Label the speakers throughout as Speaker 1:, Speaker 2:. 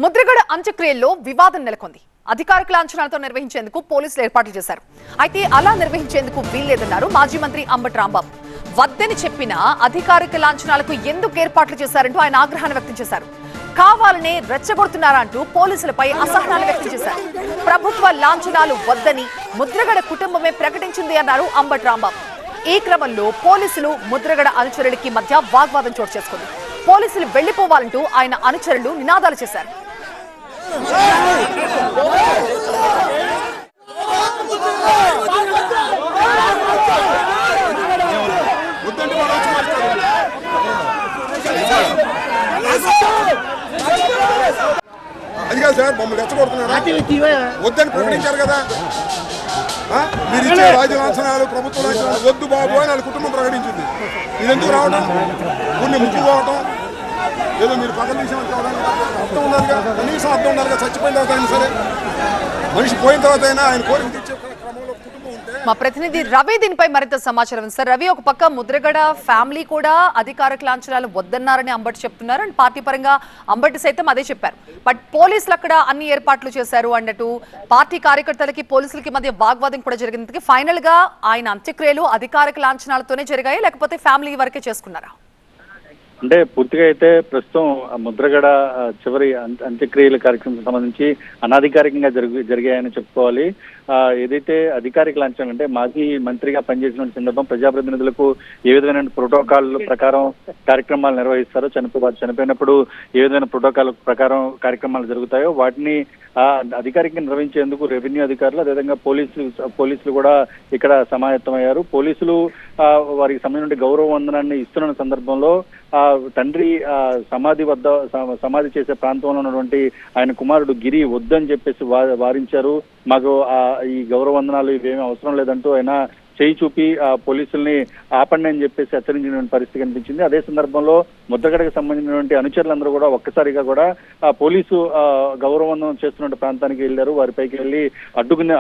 Speaker 1: ముద్రగడ అంత్యక్రియల్లో వివాదం నెలకొంది. అధికారిక లాంఛనాలతో నిర్వహించేందుకు పోలీసులు ఏర్పాట్లు చేశారు. అయితే అలా నిర్వహించేందుకు వీల్లేదన్నారు మాజీ మంత్రి అంబటి రాంబాబు. వద్దని చెప్పినా అధికారిక లాంఛనాలకు ఎందుకు ఏర్పాట్లు చేశారంటూ ఆయన ఆగ్రహాన్ని వ్యక్తం చేశారు. కావాలనే రెచ్చగొడుతున్నారంటూ పోలీసులపై అసహనాన్ని వ్యక్తం చేశారు. ప్రభుత్వ లాంఛనాలు వద్దని ముద్రగడ కుటుంబమే ప్రకటించింది అన్నారు అంబటి రాంబాబు. ఈ క్రమంలో పోలీసులు ముద్రగడ అనుచరులకి మధ్య వాగ్వాదం చోటు చేసుకుంది. పోలీసులు వెళ్లిపోవాలంటూ ఆయన అనుచరులు నినాదాలు చేశారు.
Speaker 2: అది కాదు సార్, మమ్మల్ని రెచ్చగొడుతున్నారా? వద్దని ప్రకటించారు కదా. మీరు ఇచ్చే రాజ్య లాంఛనాలు, ప్రభుత్వ లాంఛనాలు వద్దు బాబు అని వాళ్ళ కుటుంబం ప్రకటించింది. మీరు ఎందుకు రావడం, కొన్ని ముక్కుపోవటం, ఏదో మీరు పక్కన విషయం కావడానికి అర్థం ఉండాలిగా, కనీసం అర్థం ఉండాలిగా. చచ్చిపోయిన తర్వాత అయినా సరే, మనిషి పోయిన తర్వాత అయినా ఆయన కోరిక తీర్చే క్రమంలో కుటుంబం ఉంటే.
Speaker 1: మా ప్రతినిధి రవి దీనిపై మరింత సమాచారం. సార్ రవి, ఒక పక్క ముద్రగడ ఫ్యామిలీ కూడా అధికారిక లాంఛనాలు వద్దన్నారని అంబటి చెప్తున్నారు. అండ్ పార్టీ పరంగా అంబటి సైతం అదే చెప్పారు. బట్ పోలీసులు అక్కడ అన్ని ఏర్పాట్లు చేశారు అన్నట్టు పార్టీ కార్యకర్తలకి పోలీసులకి మధ్య వాగ్వాదం కూడా జరిగింది. ఫైనల్ గా ఆయన అంత్యక్రియలు అధికారిక లాంఛనాలతోనే జరిగాయి, లేకపోతే ఫ్యామిలీ వరకే చేసుకున్నారా?
Speaker 3: అంటే పూర్తిగా అయితే ప్రస్తుతం ముద్రగడ చివరి అంత్యక్రియల కార్యక్రమం సంబంధించి అనధికారికంగా జరిగాయని చెప్పుకోవాలి. ఏదైతే అధికారిక లాంఛనాలు అంటే మాజీ మంత్రిగా పనిచేసిన సందర్భం ప్రజాప్రతినిధులకు ఏ విధమైన ప్రోటోకాల్ ప్రకారం కార్యక్రమాలు నిర్వహిస్తారో, చనిపోయినప్పుడు ఏ విధమైన ప్రోటోకాల్ ప్రకారం కార్యక్రమాలు జరుగుతాయో వాటిని అధికారికంగా నిర్వహించేందుకు రెవెన్యూ అధికారులు, అదేవిధంగా పోలీసులు కూడా ఇక్కడ సమాయత్తమయ్యారు. పోలీసులు వారికి సంబంధించిన గౌరవ వందనాన్ని ఇస్తున్న సందర్భంలో తండ్రి సమాధి చేసే ప్రాంతంలో ఉన్నటువంటి ఆయన కుమారుడు గిరి వద్దని చెప్పేసి వారించారు. మాకు ఈ గౌరవ వందనాలు ఇవేమీ అవసరం లేదంటూ ఆయన చేయి చూపి పోలీసుల్ని ఆపండి అని చెప్పేసి హెచ్చరించిన పరిస్థితి కనిపించింది. అదే సందర్భంలో ముద్రగడకు సంబంధించినటువంటి అనుచరులందరూ కూడా ఒక్కసారిగా కూడా పోలీసు గౌరవవందనం చేస్తున్న ప్రాంతానికి వెళ్ళారు. వారిపైకి వెళ్ళి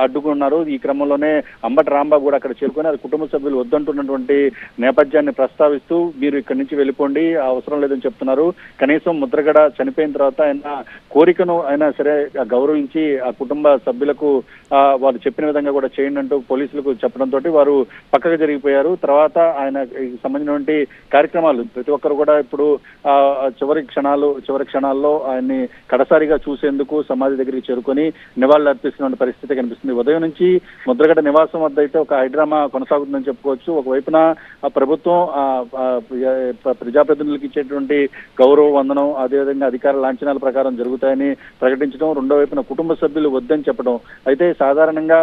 Speaker 3: అడ్డుకున్నారు. ఈ క్రమంలోనే అంబటి రాంబాబు కూడా అక్కడ చేరుకొని అది కుటుంబ సభ్యులు వద్దంటున్నటువంటి నేపథ్యాన్ని ప్రస్తావిస్తూ మీరు ఇక్కడి నుంచి వెళ్ళిపోండి, అవసరం లేదని చెప్తున్నారు. కనీసం ముద్రగడ చనిపోయిన తర్వాత ఆయన కోరికను అయినా సరే గౌరవించి ఆ కుటుంబ సభ్యులకు వారు చెప్పిన విధంగా కూడా చేయండి అంటూ పోలీసులకు చెప్పడంతో వారు పక్కకు జరిగిపోయారు. తర్వాత ఆయన సంబంధించినటువంటి కార్యక్రమాలు ప్రతి ఒక్కరు కూడా ఇప్పుడు చివరి క్షణాల్లో ఆయన్ని కడసారిగా చూసేందుకు సమాధి దగ్గరికి చేరుకొని నివాళులు అర్పిస్తున్న పరిస్థితి కనిపిస్తుంది. ఉదయం నుంచి ముద్రగడ నివాసం వద్ద అయితే ఒక హైడ్రామా కొనసాగుతుందని చెప్పుకోవచ్చు. ఒకవైపున ప్రభుత్వం ప్రజాప్రతినిధులకు ఇచ్చేటువంటి గౌరవ వందనం, అదేవిధంగా అధికార లాంఛనాల ప్రకారం జరుగుతాయని ప్రకటించడం, రెండో వైపున కుటుంబ సభ్యులు వద్దని చెప్పడం. అయితే సాధారణంగా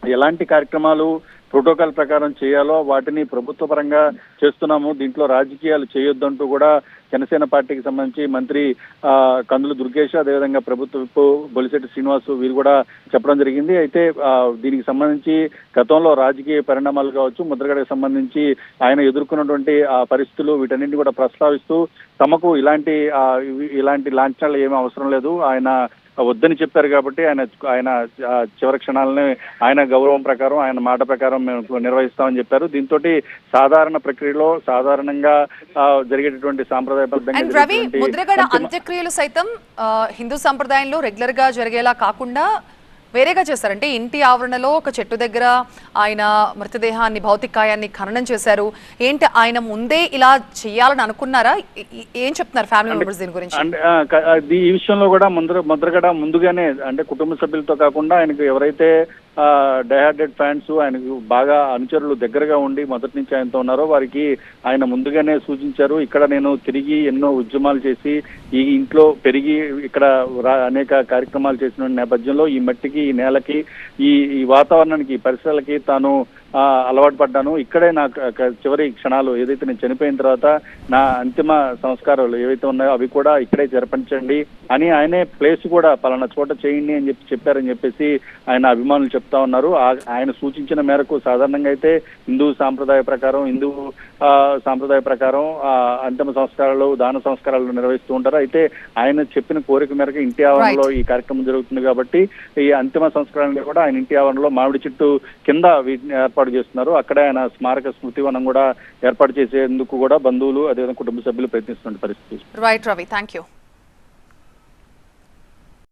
Speaker 3: ఎలాంటి కార్యక్రమాలు ప్రోటోకాల్ ప్రకారం చేయాలో వాటిని ప్రభుత్వ పరంగా చేస్తున్నాము, దీంట్లో రాజకీయాలు చేయొద్దంటూ కూడా జనసేన పార్టీకి సంబంధించి మంత్రి కందులు దుర్గేష్, అదేవిధంగా ప్రభుత్వ విప్ బొలిశెట్టి శ్రీనివాస్ వీరు కూడా చెప్పడం జరిగింది. అయితే దీనికి సంబంధించి గతంలో రాజకీయ పరిణామాలు కావచ్చు, ముద్రగడకు సంబంధించి ఆయన ఎదుర్కొన్నటువంటి పరిస్థితులు వీటన్నింటినీ కూడా ప్రస్తావిస్తూ తమకు ఇలాంటి లాంఛనాలు ఏమీ అవసరం లేదు, ఆయన వద్దని చెప్పారు కాబట్టి ఆయన చివరి క్షణాలని ఆయన గౌరవం ప్రకారం, ఆయన మాట ప్రకారం మేము నిర్వహిస్తామని చెప్పారు. దీంతో సాధారణ ప్రక్రియలో సాధారణంగా జరిగేటటువంటి సాంప్రదాయబద్ధంగా
Speaker 1: ముద్రగడ అంత్యక్రియలు సైతం హిందూ సంప్రదాయంలో రెగ్యులర్ గా జరిగేలా కాకుండా వేరేగా చేశారంటే ఇంటి ఆవరణలో ఒక చెట్టు దగ్గర ఆయన మృతదేహాన్ని, భౌతికాయాన్ని ఖననం చేశారు. ఏంటి ఆయన ముందే ఇలా చేయాలని అనుకున్నారా? ఏం చెప్తున్నారు ఫ్యామిలీ మెంబర్స్ దీని గురించి?
Speaker 3: ఈ విషయంలో కూడా ముద్రగడ ముందుగానే అంటే కుటుంబ సభ్యులతో కాకుండా ఆయనకు ఎవరైతే డైహార్టెడ్ ఫ్యాన్స్, ఆయనకు బాగా అనుచరులు దగ్గరగా ఉండి మొదటి నుంచి ఆయనతో ఉన్నారో వారికి ఆయన ముందుగానే సూచించారు. ఇక్కడ నేను తిరిగి ఎన్నో ఉద్యమాలు చేసి ఈ ఇంట్లో పెరిగి ఇక్కడ అనేక కార్యక్రమాలు చేసిన నేపథ్యంలో ఈ మట్టికి, ఈ నేలకి, ఈ వాతావరణానికి, ఈ పరిసరాలకి తాను అలవాటు పడ్డాను. ఇక్కడే నా చివరి క్షణాలు ఏదైతే నేను చనిపోయిన తర్వాత నా అంతిమ సంస్కారాలు ఏవైతే ఉన్నాయో అవి కూడా ఇక్కడే జరిపించండి అని ఆయనే ప్లేస్ కూడా పలానా చోట చేయండి అని చెప్పారని చెప్పేసి ఆయన అభిమానులు చెప్తా ఉన్నారు. ఆయన సూచించిన మేరకు సాధారణంగా అయితే హిందూ సాంప్రదాయ ప్రకారం అంతిమ సంస్కారాలు, దాన సంస్కారాలు నిర్వహిస్తూ ఉంటారు. అయితే ఆయన చెప్పిన కోరిక మేరకు ఇంటి ఆవరణలో ఈ కార్యక్రమం జరుగుతుంది కాబట్టి ఈ అంతిమ సంస్కారాన్ని కూడా ఆయన ఇంటి ఆవరణలో మామిడి చెట్టు కింద వీటిని ఏర్పాటు చేస్తున్నారు. అక్కడే ఆయన స్మారక స్మృతివనం కూడా ఏర్పాటు చేసేందుకు కూడా బంధువులు, అదేవిధంగా కుటుంబ సభ్యులు ప్రయత్నిస్తున్న పరిస్థితి.
Speaker 1: Right Ravi, thank you.